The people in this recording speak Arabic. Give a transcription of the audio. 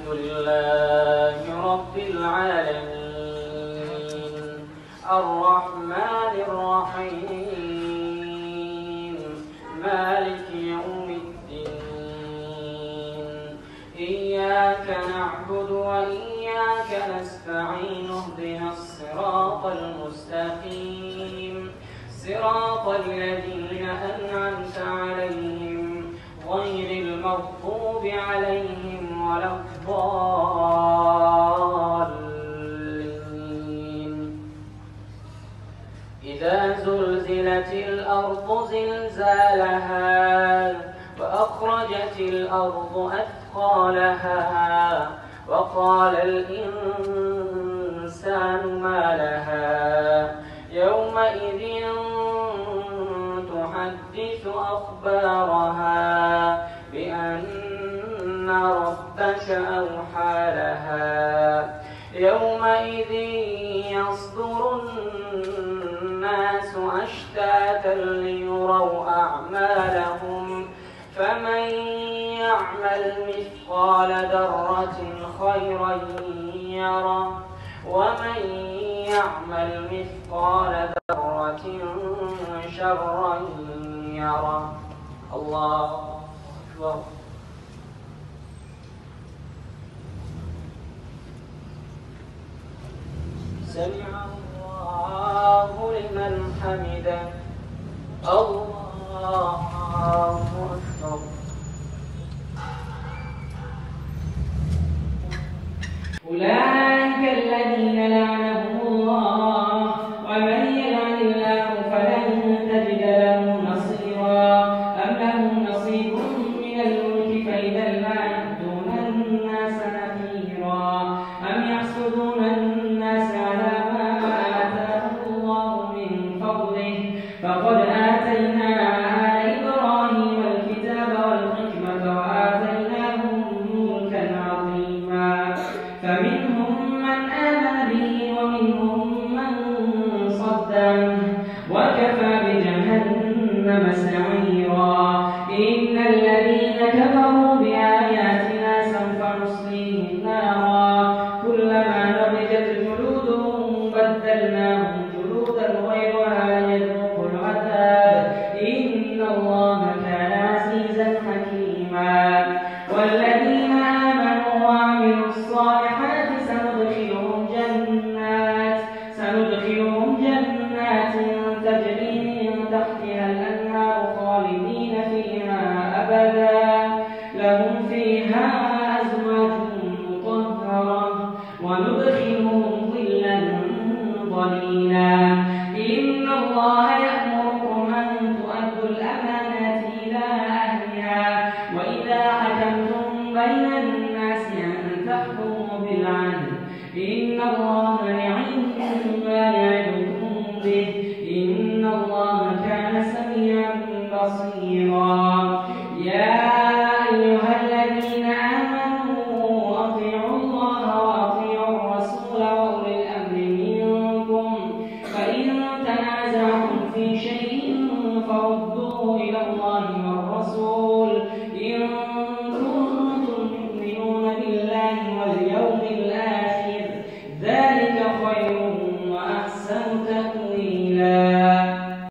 الحمد لله رب العالمين الرحمن الرحيم مالك يوم الدين إياك نعبد وإياك نستعين اهدنا الصراط المستقيم صراط الذين أنعمت عليهم غير المغضوب عليهم ولا الضالين إذا زلزلت الأرض زلزالها وأخرجت الأرض أثقالها وقال الإنسان ما لها يومئذ تحدث أخبارها بأن ربك أوحى لها يومئذ يصدر الناس أشتاتا ليروا أعمالهم فمن يعمل مثقال ذرة خيرا يره ومن يعمل مثقال ذرة شرا يره الله أكبر سمع الله لمن حمده الله أكبر أولئك الذين لعنهم الله ومن يلعن الله فلن تجد له نصيرا أم لهم نصيب من الملك فإذا لا يأتون الناس نكيرا أم يحسدون الناس على ما آتاهم الله من فضله فقد آتينا آل إبراهيم الكتاب والحكمة وآتيناهم ملكا عظيما فمنهم من آمن به ومنهم من صد عنه وكفى بجهنم سعيرا إن الذين كفروا بآياتنا سوف نصليهم نارا كلما نضجت جلودهم بدلناهم